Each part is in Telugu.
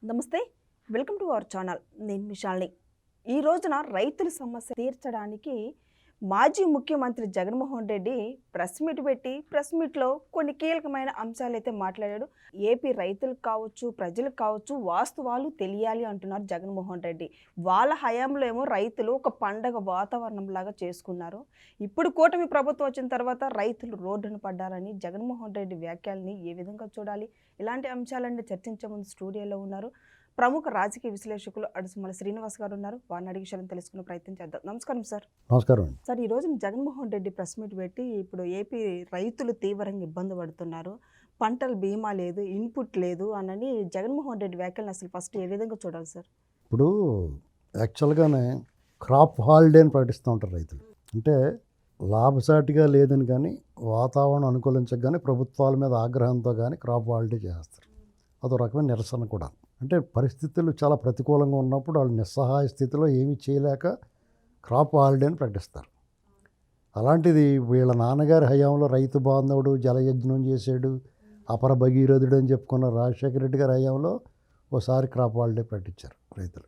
నమస్తే, వెల్కమ్ టు అవర్ ఛానల్. నేను మిషాల్ని. ఈ రోజున రైతుల సమస్య తీర్చడానికి మాజీ ముఖ్యమంత్రి జగన్మోహన్ రెడ్డి ప్రెస్ మీట్ పెట్టి ప్రెస్ మీట్లో కొన్ని కీలకమైన అంశాలు అయితే మాట్లాడాడు. ఏపీ రైతులకు కావచ్చు, ప్రజలకు కావచ్చు, వాస్తవాలు తెలియాలి అంటున్నారు జగన్మోహన్ రెడ్డి. వాళ్ళ హయాంలో ఏమో రైతులు ఒక పండగ వాతావరణం లాగా చేసుకున్నారు. ఇప్పుడు కూటమి ప్రభుత్వం వచ్చిన తర్వాత రైతులు రోడ్డున పడ్డారని జగన్మోహన్ రెడ్డి వ్యాఖ్యల్ని ఏ విధంగా చూడాలి? ఇలాంటి అంశాలన్నీ చర్చించే ముందు స్టూడియోలో ఉన్నారు ప్రముఖ రాజకీయ విశ్లేషకులు అడుసుమల శ్రీనివాస్ గారు ఉన్నారు. వారిని అడిగి విషయాలను తెలుసుకునే ప్రయత్నం చేద్దాం. నమస్కారం సార్. నమస్కారం. సార్, ఈ రోజు జగన్మోహన్ రెడ్డి ప్రెస్ మీట్ పెట్టి ఇప్పుడు ఏపీ రైతులు తీవ్రంగా ఇబ్బంది పడుతున్నారు, పంటల బీమా లేదు, ఇన్పుట్ లేదు అని జగన్మోహన్ రెడ్డి వ్యాఖ్యలను అసలు ఫస్ట్ ఏ విధంగా చూడాలి సార్? ఇప్పుడు యాక్చువల్గానే క్రాప్ హాలిడే అని ప్రకటిస్తూ ఉంటారు రైతులు. అంటే లాభసాటిగా లేదని కానీ వాతావరణం అనుకూలించగానే ప్రభుత్వాల మీద ఆగ్రహంతో కానీ క్రాప్ హాలిడే చేస్తారు. అదో రకమైన నిరసన కూడా. అంటే పరిస్థితులు చాలా ప్రతికూలంగా ఉన్నప్పుడు వాళ్ళు నిస్సహాయ స్థితిలో ఏమీ చేయలేక క్రాప్ హాలిడే అని ప్రకటిస్తారు. అలాంటిది వీళ్ళ నాన్నగారి హయాంలో రైతు బాంధవుడు జలయజ్ఞం చేశాడు, అపర భగీరథుడు అని చెప్పుకున్న రాజశేఖర రెడ్డి గారి హయాంలో ఓసారి క్రాప్ హాలిడే ప్రకటించారు రైతులు.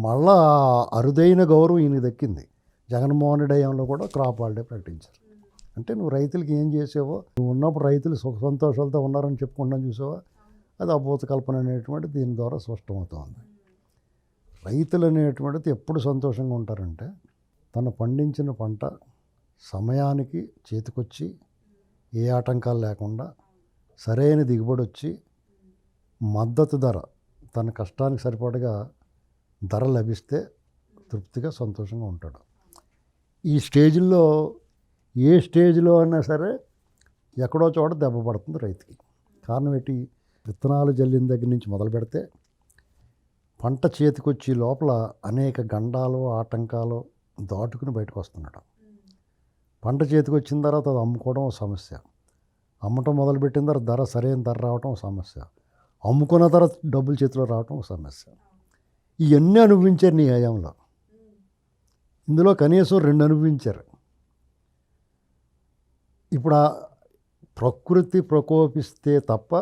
మళ్ళా అరుదైన గౌరవం ఈయనకి దక్కింది. జగన్మోహన్ రెడ్డి హయాంలో కూడా క్రాప్ హాలిడే ప్రకటించారు. అంటే నువ్వు రైతులకి ఏం చేసావో, నువ్వు ఉన్నప్పుడు రైతులు సుఖ సంతోషాలతో ఉన్నారని చెప్పుకుంటాను చూసావా, అది అభూత కల్పన అనేటువంటిది దీని ద్వారా స్పష్టమవుతుంది. రైతులు అనేటువంటిది ఎప్పుడు సంతోషంగా ఉంటారంటే తను పండించిన పంట సమయానికి చేతికొచ్చి ఏ ఆటంకాలు లేకుండా సరైన దిగుబడి వచ్చి మద్దతు ధర తన కష్టానికి సరిపడగా ధర లభిస్తే తృప్తిగా సంతోషంగా ఉంటాడు. ఈ స్టేజ్లో ఏ స్టేజ్లో అయినా సరే ఎక్కడో చోట దెబ్బ పడుతుంది రైతుకి. కారణం ఏంటి? విత్తనాలు జల్లిన దగ్గర నుంచి మొదలు పెడితే పంట చేతికొచ్చి లోపల అనేక గండాలు ఆటంకాలు దాటుకుని బయటకు వస్తున్నాడు. పంట చేతికి వచ్చిన తర్వాత అది అమ్ముకోవడం సమస్య, అమ్మటం మొదలుపెట్టిన తర్వాత ధర సరైన ధర రావటం సమస్య, అమ్ముకున్న తర్వాత డబ్బులు చేతిలో రావటం సమస్య. ఇవన్నీ అనుభవించారు నీ హయాంలో. ఇందులో కనీసం 2 అనుభవించారు. ఇప్పుడు ఆ ప్రకృతి ప్రకోపిస్తే తప్ప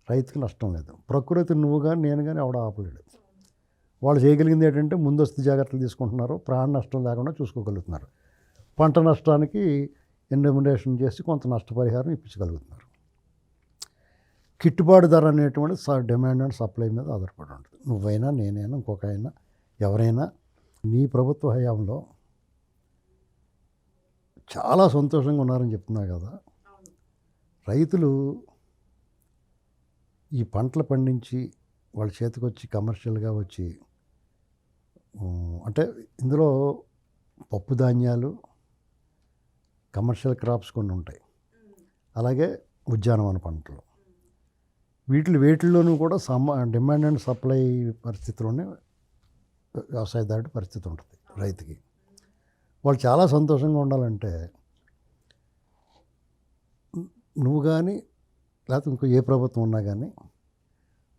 రైతుకి నష్టం లేదు. ప్రకృతి నువ్వు కానీ నేను కానీ ఎవడ ఆపలేడు. వాళ్ళు చేయగలిగింది ఏంటంటే ముందస్తు జాగ్రత్తలు తీసుకుంటున్నారు, ప్రాణ నష్టం లేకుండా చూసుకోగలుగుతున్నారు. పంట నష్టానికి ఎన్యూమరేషన్ చేసి కొంత నష్టపరిహారం ఇప్పించగలుగుతున్నారు. గిట్టుబాటు ధర అనేటువంటి డిమాండ్ అండ్ సప్లై మీద ఆధారపడి ఉంటుంది. నువ్వైనా నేనైనా ఇంకొక అయినా ఎవరైనా నీ ప్రభుత్వ హయాంలో చాలా సంతోషంగా ఉన్నారని చెప్తున్నా కదా. రైతులు ఈ పంటలు పండించి వాళ్ళ చేతికి వచ్చి కమర్షియల్గా వచ్చి, అంటే ఇందులో పప్పు ధాన్యాలు, కమర్షియల్ క్రాప్స్ కొన్ని ఉంటాయి, అలాగే ఉద్యానవన పంటలు, వేటిల్లోనూ కూడా డిమాండ్ అండ్ సప్లై పరిస్థితిలోనే వ్యవసాయదారుడి పరిస్థితి ఉంటుంది రైతుకి. వాళ్ళు చాలా సంతోషంగా ఉండాలంటే నువ్వు కానీ లేకపోతే ఇంకో ఏ ప్రభుత్వం ఉన్నా కానీ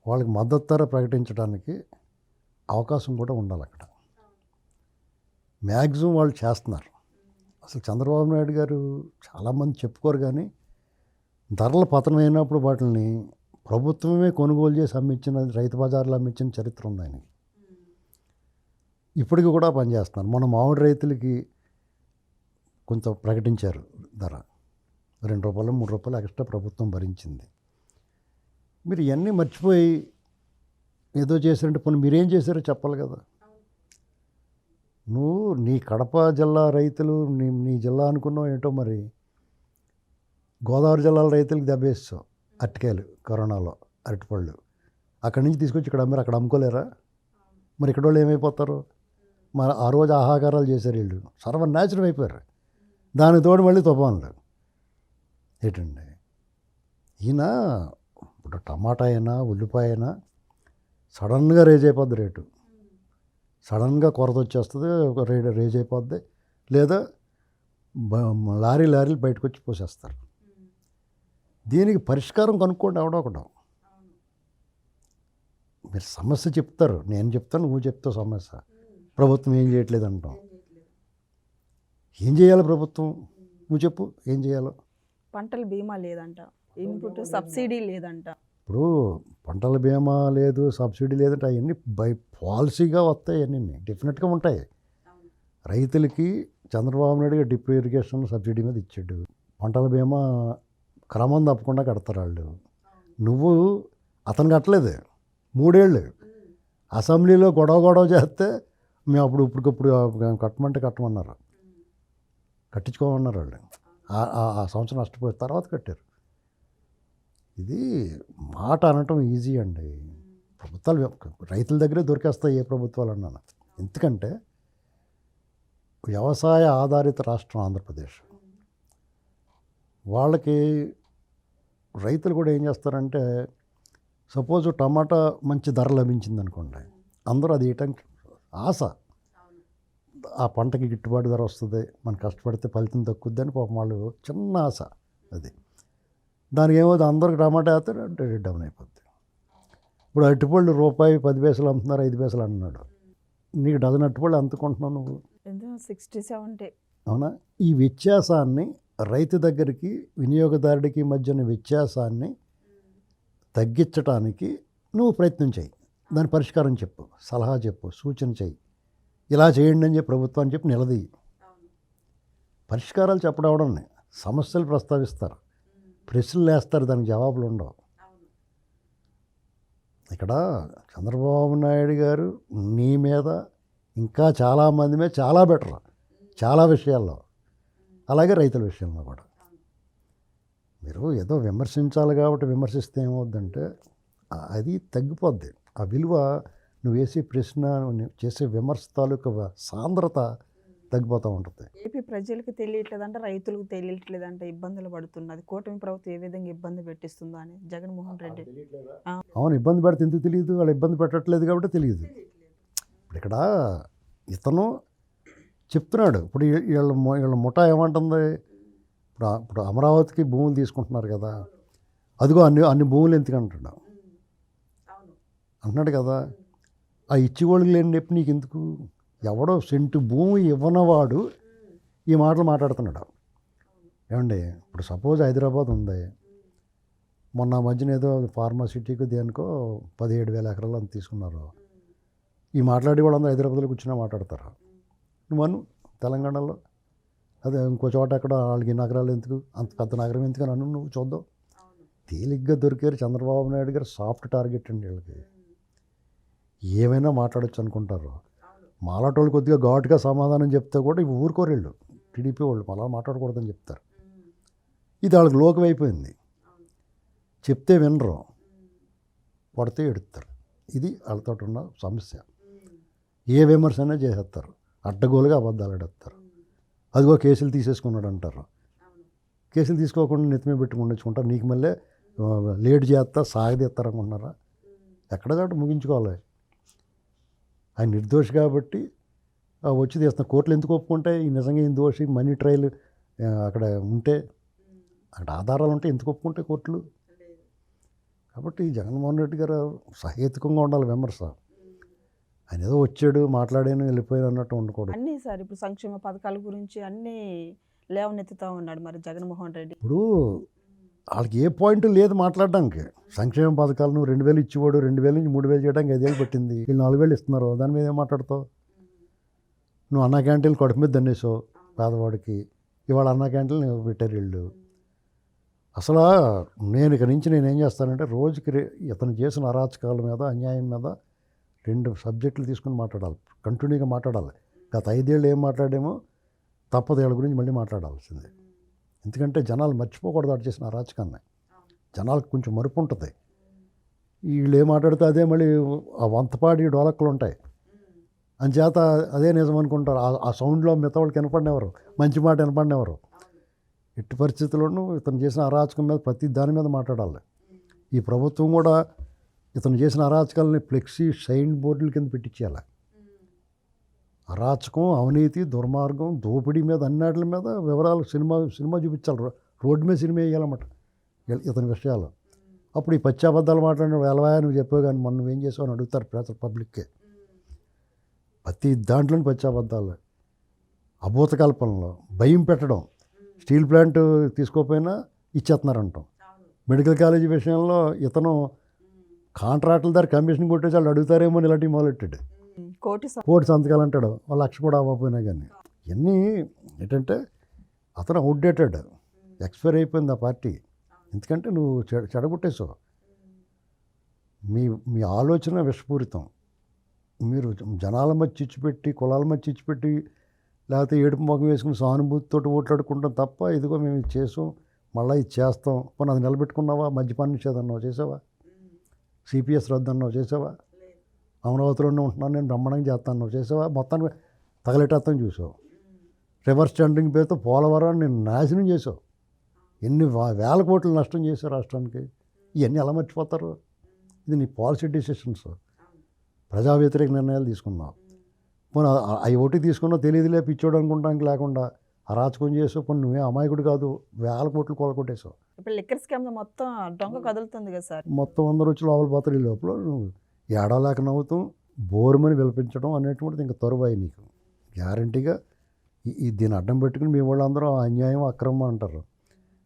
వాళ్ళకి మద్దతు ధర ప్రకటించడానికి అవకాశం కూడా ఉండాలి. అక్కడ మ్యాక్సిమం వాళ్ళు చేస్తున్నారు. అసలు చంద్రబాబు నాయుడు గారు చాలామంది చెప్పుకోరు కానీ ధరల పతనం అయినప్పుడు వాటిని ప్రభుత్వమే కొనుగోలు చేసి అమ్మించిన, రైతు బజార్లో అమ్మించిన చరిత్ర ఉంది ఆయనకి. ఇప్పటికి కూడా పనిచేస్తున్నారు. మన మామిడి రైతులకి కొంత ప్రకటించారు ధర, ₹2 ₹3 ఎక్స్ట్రా ప్రభుత్వం భరించింది. మీరు ఇవన్నీ మర్చిపోయి ఏదో చేశారంటే పోనీ మీరేం చేశారో చెప్పాలి కదా. నువ్వు నీ కడప జిల్లా రైతులు నీ జిల్లా అనుకున్నావు ఏంటో, మరి గోదావరి జిల్లాల రైతులకు దెబ్బేస్తావు. అరటికాయలు కరోనాలో, అరటిపళ్ళు అక్కడి నుంచి తీసుకొచ్చి ఇక్కడ అమ్మారు, అక్కడ అమ్ముకోలేరా? మరి ఇక్కడ వాళ్ళు ఏమైపోతారు? మరి ఆ రోజు ఆహాకారాలు చేశారు వీళ్ళు, సర్వనాశనం అయిపోయారు. దాని తోడు మళ్ళీ తుఫాన్లు ఏంటండి. ఈయన ఇప్పుడు టమాటా అయినా ఉల్లిపాయ అయినా సడన్గా రేజ్ అయిపోద్ది రేటు, సడన్గా కొరత వచ్చేస్తుంది, రేజ్ అయిపోద్ది, లేదా లారీలు బయటకు వచ్చి పోసేస్తారు. దీనికి పరిష్కారం కనుక్కోండి ఎవడో ఒకడు. మీరు సమస్య చెప్తారు, నేను చెప్తాను, నువ్వు చెప్తావు సమస్య. ప్రభుత్వం ఏం చేయట్లేదు అంటాం. ఏం చేయాలి ప్రభుత్వం? నువ్వు చెప్పు ఏం చేయాలో. పంటల బీమా లేదంట, ఇన్పుట్ సబ్సిడీ లేదంట. ఇప్పుడు పంటల బీమా లేదు, సబ్సిడీ లేదంటే అవన్నీ బై పాలసీగా వస్తాయి, అన్నీ డెఫినెట్గా ఉంటాయి. రైతులకి చంద్రబాబు నాయుడు గారు డ్రిప్ ఇరిగేషన్ సబ్సిడీ మీద ఇచ్చాడు. పంటల బీమా క్రమం తప్పకుండా కడతారు వాళ్ళు. నువ్వు అతను కట్టలేదు 3 ఏళ్ళు. అసెంబ్లీలో గొడవ చేస్తే మేము ఇప్పటికప్పుడు కట్టమంటే కట్టమన్నారు, కట్టించుకోమన్నారు వాళ్ళు. ఆ సంవత్సరం నష్టపోయిన తర్వాత కట్టారు. ఇది మాట అనటం ఈజీ అండి. ప్రభుత్వాలు రైతుల దగ్గరే దొరికేస్తాయి ఏ ప్రభుత్వాలు అన్నాను. ఎందుకంటే వ్యవసాయ ఆధారిత రాష్ట్రం ఆంధ్రప్రదేశ్. వాళ్ళకి రైతులు కూడా ఏం చేస్తారంటే, సపోజ్ టమాటా మంచి ధర లభించింది అనుకోండి, అందరూ అది వేయటానికి ఆశ. ఆ పంటకి గిట్టుబాటు ధర వస్తుంది, మనం కష్టపడితే ఫలితం దక్కుద్ది అని పాపం వాళ్ళు చిన్న ఆశ అది. దానికి ఏమవుతుంది, అందరికి టమాటా వేస్తారు అంటే రేట్ డౌన్ అయిపోద్ది. ఇప్పుడు అరటిపళ్ళు రూపాయి 10 పైసలు అమ్ముతున్నారు, 5 పైసలు అంటున్నాడు. నీకు డజన్ అరటిపళ్ళు ఎంత కొంటున్నావు నువ్వు? 60-70. అవునా? ఈ వ్యత్యాసాన్ని రైతు దగ్గరికి వినియోగదారుడికి మధ్యన వ్యత్యాసాన్ని తగ్గించడానికి నువ్వు ప్రయత్నం చేయి. దాని పరిష్కారం చెప్పు, సలహా చెప్పు, సూచన చెయ్యి. ఇలా చేయండి అని చెప్పి ప్రభుత్వాన్ని చెప్పి నిలదీయి. పరిష్కారాలు చెప్పడం, సమస్యలు ప్రస్తావిస్తారు, ప్రశ్నలు వేస్తారు, దానికి జవాబులు ఉండవు. ఇక్కడ చంద్రబాబు నాయుడు గారు నీ మీద ఇంకా చాలామంది మీద చాలా బెటర్ చాలా విషయాల్లో, అలాగే రైతుల విషయంలో కూడా. మీరు ఏదో విమర్శించాలి కాబట్టి విమర్శిస్తే ఏమవుద్దంటే అది తగ్గిపోద్ది. ఆ విలువ, నువ్వు వేసే ప్రశ్న, నువ్వు చేసే విమర్శ తాలూకా సాంద్రత తగ్గిపోతూ ఉంటుంది. ఏపీ ప్రజలకు తెలియట్లేదంటే, రైతులకు తెలియట్లేదంటే ఇబ్బందులు పడుతున్నది. కూటమి ప్రభుత్వం ఏ విధంగా ఇబ్బంది పెట్టిస్తుందో అని జగన్మోహన్ రెడ్డి. అవును, ఇబ్బంది పెడితే ఎందుకు తెలియదు? వాళ్ళు ఇబ్బంది పెట్టట్లేదు కాబట్టి తెలియదు. ఇప్పుడు ఇక్కడ ఇతను చెప్తున్నాడు. ఇప్పుడు వీళ్ళ ముఠా ఏమంటుంది, ఇప్పుడు అమరావతికి భూములు తీసుకుంటున్నారు కదా, అదిగో అన్ని భూములు ఎందుకు అంటున్నాడు అంటున్నాడు కదా. ఆ ఇచ్చిగోళ్ళకి లేని నొప్పి నీకు ఎందుకు? ఎవడో సెంటు భూమి ఇవ్వనవాడు ఈ మాటలు మాట్లాడుతున్నాడు. ఏమండి, ఇప్పుడు సపోజ్ హైదరాబాద్ ఉంది, మొన్న మధ్యన ఏదో ఫార్మాసిటీకి దేనికో 17,000 ఎకరాలు అంత తీసుకున్నారు. ఈ మాట్లాడే వాళ్ళందరూ హైదరాబాద్లో కూర్చున్నా మాట్లాడతారు. నువ్వు తెలంగాణలో అదే ఇంకో చోట అక్కడ వాళ్ళకి నగరాలు ఎందుకు, అంత పెద్ద నగరం ఎందుకు అని నువ్వు చూద్దాం. తేలిగ్గా దొరికారు చంద్రబాబు నాయుడు గారు. సాఫ్ట్ టార్గెట్ అండి వీళ్ళకి. ఏమైనా మాట్లాడచ్చు అనుకుంటారు. మాలాటోళ్ళు కొద్దిగా ఘాటుగా సమాధానం చెప్తే కూడా ఇవి ఊరుకోరు వీళ్ళు. టీడీపీ వాళ్ళు అలా మాట్లాడకూడదని చెప్తారు. ఇది వాళ్ళకి లోకం అయిపోయింది. చెప్తే వినరు, పడితే ఎడుతారు. ఇది వాళ్ళతో ఉన్న సమస్య. ఏ విమర్శ అయినా చేసేస్తారు, అడ్డగోలుగా అబద్ధాలు ఆడేస్తారు. అదిగో కేసులు తీసేసుకున్నాడు అంటారు. కేసులు తీసుకోకుండా నెత్తిమే పెట్టుకుంటారు. నీకు మళ్ళీ లేట్ చేస్తా సాగదీస్తారు అనుకుంటున్నారా? ఎక్కడ కాబట్టి ముగించుకోవాలి. ఆయన నిర్దోషి కాబట్టి వచ్చి తీస్తున్న కోర్టులు ఎందుకు ఒప్పుకుంటాయి? ఈ నిజంగా ఈ దోషి మనీ ట్రయల్ అక్కడ ఉంటే, అక్కడ ఆధారాలు ఉంటే ఎందుకు ఒప్పుకుంటాయి కోర్టులు? కాబట్టి జగన్మోహన్ రెడ్డి గారు సహేతుకంగా ఉండాలి విమర్శ. ఆయన ఏదో వచ్చాడు మాట్లాడాను వెళ్ళిపోయాను అన్నట్టు ఉండకూడదు. అన్నీ సార్ ఇప్పుడు సంక్షేమ పథకాల గురించి అన్నీ లేవనెత్తుతూ ఉన్నాడు మరి జగన్మోహన్ రెడ్డి. ఇప్పుడు వాళ్ళకి ఏ పాయింట్ లేదు మాట్లాడడానికి. సంక్షేమ పథకాలు నువ్వు 2,000 ఇచ్చేవాడు, 2,000 నుంచి 3,000 చేయడానికి 5 ఏళ్ళు పెట్టింది. వీళ్ళు 4,000 ఇస్తున్నారు, దాని మీద ఏం మాట్లాడతావు? నువ్వు అన్నా క్యాంటీన్లు కడుపు మీద దండేసావు పేదవాడికి. ఇవాళ అన్నా క్యాంటీన్లు పెట్టారు వీళ్ళు. అసలు నేను ఇక నుంచి నేనేం చేస్తానంటే, రోజుకి ఇతను చేసిన అరాచకాల మీద, అన్యాయం మీద 2 సబ్జెక్టులు తీసుకుని మాట్లాడాలి, కంటిన్యూగా మాట్లాడాలి. గత 5 ఏళ్ళు ఏం మాట్లాడామో తప్పదు వీళ్ళ గురించి మళ్ళీ మాట్లాడాల్సిందే. ఎందుకంటే జనాలు మర్చిపోకూడదు అటు చేసిన అరాచకాన్ని. జనాలకు కొంచెం మరుపు ఉంటుంది. వీళ్ళు ఏం మాట్లాడితే అదే మళ్ళీ ఆ వంతపాడి డోలక్కలు ఉంటాయి. అంచేత అదే నిజం అనుకుంటారు. ఆ సౌండ్లో మిగతా వాళ్ళకి వినపడినెవరు, మంచి మాట వినపడినెవరు. ఎట్టి పరిస్థితుల్లోనూ ఇతను చేసిన అరాచకం మీద ప్రతి దాని మీద మాట్లాడాలి. ఈ ప్రభుత్వం కూడా ఇతను చేసిన అరాచకాలని ఫ్లెక్సీ షైన్ బోర్డుల కింద పెట్టించేయాలి. అరాచకం, అవినీతి, దుర్మార్గం, దోపిడీ మీద అన్నిటి మీద వివరాలు సినిమా చూపించాలి. రోడ్డు మీద సినిమా వేయాలన్నమాట ఇతని విషయాలు. అప్పుడు ఈ పచ్చాబద్దాలు మాట్లాడిన వెళ్ళవా నువ్వు చెప్పావు కానీ మొన్న నువ్వేం చేసావు అని అడుగుతారు ప్రజలు, పబ్లిక్కే. ప్రతి దాంట్లోని పచ్చాబద్దాలు, అభూత కల్పనలో భయం పెట్టడం. స్టీల్ ప్లాంట్ తీసుకోకపోయినా ఇచ్చేస్తున్నారంటాం. మెడికల్ కాలేజీ విషయంలో ఇతను కాంట్రాక్టుల దగ్గర కమిషన్ కొట్టేసి వాళ్ళు అడుగుతారేమో అని ఇలాంటివి మొదలెట్టాడు. కోటి సంతకాలు అంటాడు, వాళ్ళు లక్ష కూడా అవ్వకపోయినా కానీ. ఇవన్నీ ఏంటంటే అతను అవుట్డేటెడ్, ఎక్స్పైర్ అయిపోయింది ఆ పార్టీ. ఎందుకంటే నువ్వు చెడగొట్టేసావు. మీ మీ ఆలోచన విషపూరితం. మీరు జనాల మధ్య చిచ్చుపెట్టి, కులాల మధ్య చిచ్చుపెట్టి, లేకపోతే ఏడుపు మొగం వేసుకుని సానుభూతితో ఓట్లాడుకుంటాం తప్ప, ఇదిగో మేము ఇది చేసాం, మళ్ళీ ఇది చేస్తాం, పోనీ అది నిలబెట్టుకున్నావా? మద్యపాన నిషేధం అన్నావు, చేసావా? సిపిఎస్ రద్దు అన్నావు, చేసావా? అమరావతిలోనే ఉంటున్నాను నేను, బ్రహ్మాండంగా చేస్తాను అన్నావు, చేసావా? మొత్తాన్ని తగలెట్టేస్తాం చూసావు. రివర్స్ టెండరింగ్ పేరుతో పోలవరాన్ని నేను నాశనం చేసావు. ఎన్ని వేల కోట్లు నష్టం చేశావు రాష్ట్రానికి. ఇవన్నీ ఎలా మర్చిపోతారు? ఇది నీ పాలసీ డెసిషన్స్, ప్రజా వ్యతిరేక నిర్ణయాలు తీసుకున్నావు. పోనీ అవి ఒకటి తీసుకున్నావు, తెలియదులే పిచ్చోడు అనుకుంటానికి లేకుండా అరాచకం చేసావు. కొన్ని నువ్వే అమాయకుడు కాదు, వేల కోట్లు కొలగొట్టేసావు. ఇప్పుడు లిక్కర్ స్కామ్ మొత్తం డొంక కదులుతుంది కదా సార్. మొత్తం అందరూ వచ్చి లోపల పోతారు. ఈ లోపల నువ్వు ఏడవలేక నవ్వుతూ బోరుమని విలపించడం అనేటువంటిది ఇంకా తరువాయి నీకు. గ్యారంటీగా దీన్ని అడ్డం పెట్టుకుని మీ వాళ్ళందరూ అన్యాయం అక్రమం అంటారు.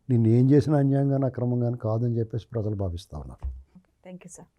నేను ఏం చేసిన అన్యాయం కానీ అక్రమం కానీ కాదని చెప్పేసి ప్రజలు భావిస్తూ ఉన్నారు. Thank you sir.